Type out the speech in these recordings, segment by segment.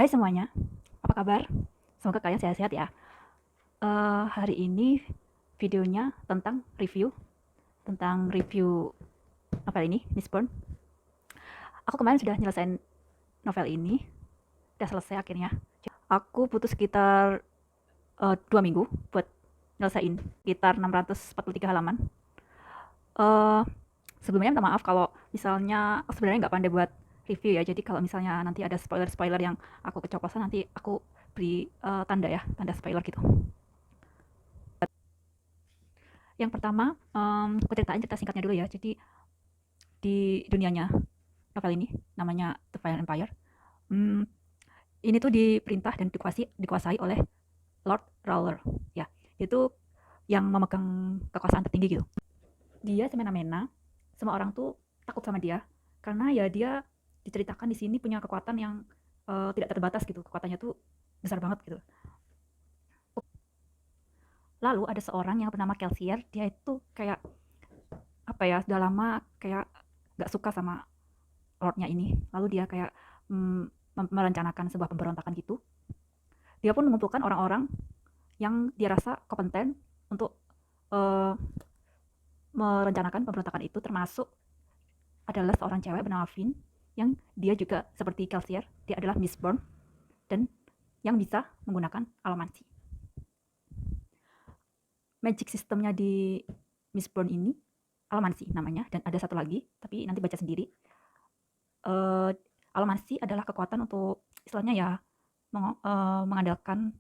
Hai semuanya, apa kabar? Semoga kalian sehat-sehat ya. Hari ini videonya tentang review novel ini, Mistborn. Aku kemarin sudah nyelesain novel ini, udah selesai akhirnya. Aku butuh sekitar 2 minggu buat nyelesain, sekitar 643 halaman. Eh, Sebelumnya minta maaf kalau misalnya aku sebenarnya nggak pandai buat review ya. Jadi kalau misalnya nanti ada spoiler-spoiler yang aku keceplosan, nanti aku beri tanda ya, tanda spoiler gitu. Yang pertama, aku ceritain cerita singkatnya dulu ya. Jadi di dunianya novel ini namanya The Fire Empire. Hmm, ini tuh diperintah dan dikuasai oleh Lord Rowler. Ya, itu yang memegang kekuasaan tertinggi gitu. Dia semena-mena, semua orang tuh takut sama dia karena ya dia diceritakan di sini punya kekuatan yang tidak terbatas gitu. Kekuatannya tuh besar banget gitu. Lalu ada seorang yang bernama Kelsier, dia itu kayak apa ya, sudah lama kayak gak suka sama lordnya ini. Lalu dia kayak merencanakan sebuah pemberontakan gitu. Dia pun mengumpulkan orang-orang yang dia rasa kompeten untuk uh, merencanakan pemberontakan itu, termasuk adalah seorang cewek bernama Finn yang dia juga seperti Kelsier, dia adalah Mistborn dan yang bisa menggunakan alomansi. Magic sistemnya di Mistborn ini alomansi namanya, dan ada satu lagi tapi nanti baca sendiri. uh, Alomansi adalah kekuatan untuk istilahnya ya mengandalkan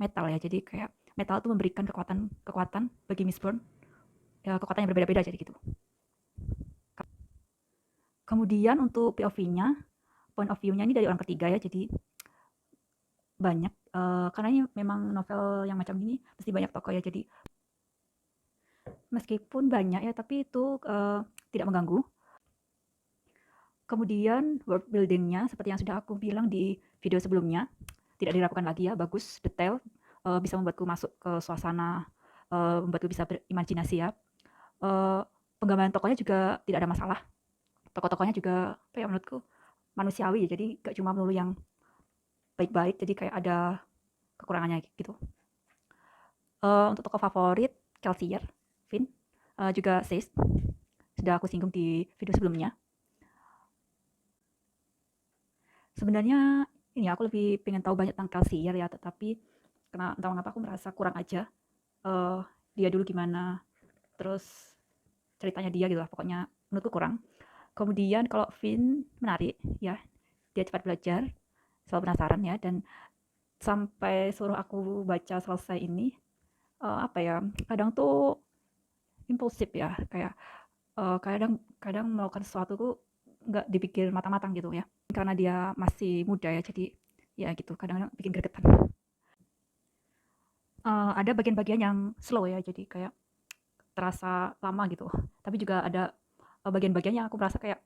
metal ya. Jadi kayak metal itu memberikan kekuatan bagi Mistborn, ya, kekuatan yang berbeda-beda jadi gitu. Kemudian untuk POV-nya, point of view-nya ini dari orang ketiga ya, jadi banyak karena ini memang novel yang macam ini pasti banyak tokoh ya, jadi meskipun banyak ya tapi itu tidak mengganggu. Kemudian world building-nya seperti yang sudah aku bilang di video sebelumnya, tidak diragukan lagi ya, bagus, detail, bisa membuatku masuk ke suasana, membuatku bisa berimajinasi ya. Penggambaran tokohnya juga tidak ada masalah. Tokoh-tokohnya juga apa ya, menurutku manusiawi ya, jadi gak cuma melulu yang baik-baik, jadi kayak ada kekurangannya gitu. Untuk tokoh favorit, Kelsier, Finn, juga Seiss, sudah aku singgung di video sebelumnya. Sebenarnya ini aku lebih pengen tahu banyak tentang Kelsier ya, tetapi entah mengapa aku merasa kurang aja. Dia dulu gimana, terus ceritanya dia gitu lah, pokoknya menurutku kurang. Kemudian kalau Finn menarik ya, dia cepat belajar, selalu penasaran ya, dan sampai suruh aku baca selesai ini, apa ya, kadang tuh impulsif ya, kayak kadang kadang melakukan sesuatu tuh nggak dipikir matang-matang gitu ya, karena dia masih muda ya, jadi ya gitu, kadang-kadang bikin gregetan. Ada bagian-bagian yang slow ya, jadi kayak terasa lama gitu, tapi juga ada bagian-bagian yang aku merasa kayak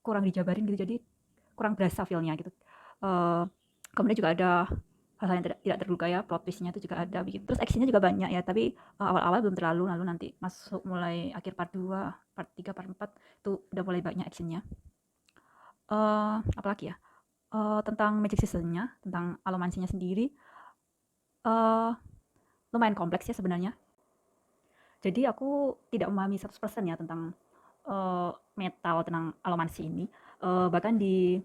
kurang dijabarin gitu, jadi kurang berasa feel-nya gitu. Uh, Kemudian juga ada hal-hal yang tidak terduga ya, plot twist-nya itu juga ada bikin. Terus aksinya juga banyak ya, tapi awal-awal belum terlalu, lalu nanti masuk mulai akhir part 2, part 3, part 4 itu udah mulai banyak aksinya. Apalagi ya? Tentang magic system-nya, tentang alomansinya sendiri, uh, lumayan kompleks ya sebenarnya. Jadi aku tidak memahami 100% ya tentang metal, tentang alomansi ini. Bahkan di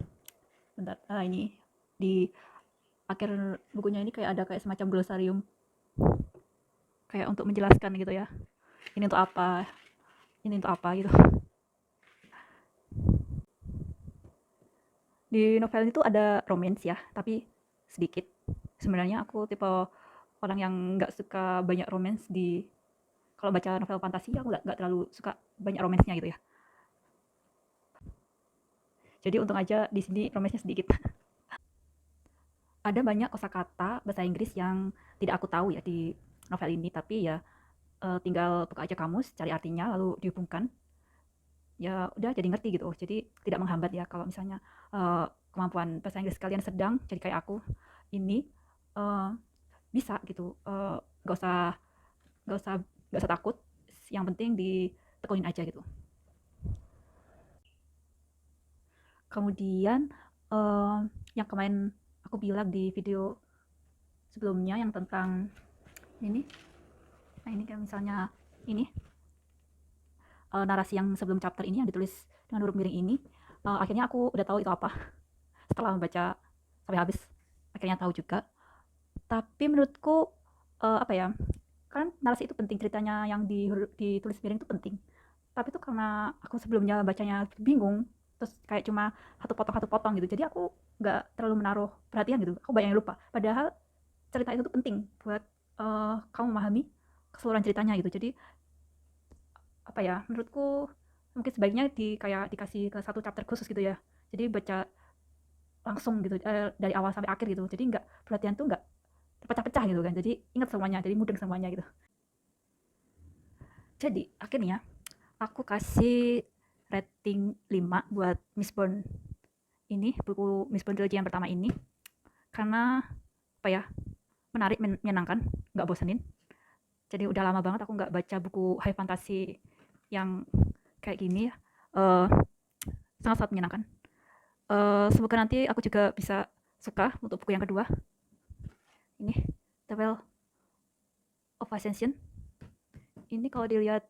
bentar, ini di akhir bukunya ini kayak ada kayak semacam glosarium, kayak untuk menjelaskan gitu ya, ini untuk apa, ini untuk apa gitu. Di novel itu ada romance ya, tapi sedikit. Sebenarnya aku tipe orang yang nggak suka banyak romance di, kalau baca novel fantasi aku nggak terlalu suka banyak romansnya gitu ya. Jadi untung aja di sini romansnya sedikit. Ada banyak kosakata bahasa Inggris yang tidak aku tahu ya di novel ini, tapi ya tinggal buka aja kamus, cari artinya, lalu dihubungkan. Ya udah jadi ngerti gitu. Jadi tidak menghambat ya kalau misalnya kemampuan bahasa Inggris kalian sedang, jadi kayak aku ini uh, bisa gitu. Gak usah gak usah gak usah takut. Yang penting ditekunin aja gitu. Kemudian yang kemarin aku aku bilang di video sebelumnya yang tentang ini. Nah ini kayak misalnya ini narasi yang sebelum chapter ini yang ditulis dengan huruf miring ini, akhirnya aku udah tahu itu apa. Setelah membaca sampai habis akhirnya tahu juga. Tapi menurutku apa ya, kan narasi itu penting, ceritanya yang ditulis miring itu penting, tapi itu karena aku sebelumnya bacanya bingung, terus kayak cuma satu potong gitu, jadi aku nggak terlalu menaruh perhatian gitu, aku banyak yang lupa, padahal cerita itu tuh penting buat kamu memahami keseluruhan ceritanya gitu. Jadi apa ya, menurutku mungkin sebaiknya dikasih ke satu chapter khusus gitu ya, jadi baca langsung gitu dari awal sampai akhir gitu, jadi nggak, perhatian tuh nggak terpecah-pecah gitu kan, jadi ingat semuanya, jadi mudeng semuanya gitu. Jadi akhirnya aku kasih rating 5 buat Mistborn ini, buku Mistborn trilogy yang pertama ini, karena apa ya, menarik, menyenangkan, nggak bosenin. Jadi udah lama banget aku nggak baca buku high fantasy yang kayak gini ya. Sangat-sangat menyenangkan. Semoga nanti aku juga bisa suka untuk buku yang kedua. Ini The Well of Ascension. Ini kalau dilihat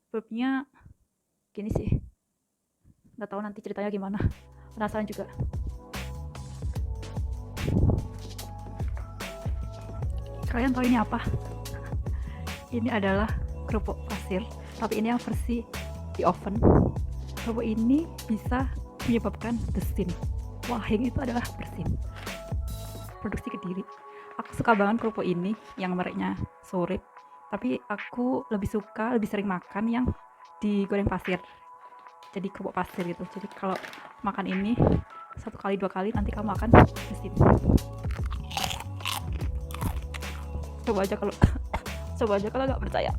verbnya gini sih, nggak tahu nanti ceritanya gimana, penasaran juga. Kalian tahu ini apa? Ini adalah kerupuk pasir, tapi ini yang versi di oven. Kerupuk ini bisa menyebabkan bersin. Wahing itu adalah bersin. Produksi Kediri. Aku suka banget kerupuk ini yang mereknya Sorip, tapi aku lebih sering makan yang digoreng pasir, jadi kerupuk pasir gitu. Jadi kalau makan ini 1 kali 2 kali nanti kamu akan bersin. Coba aja kalau nggak percaya.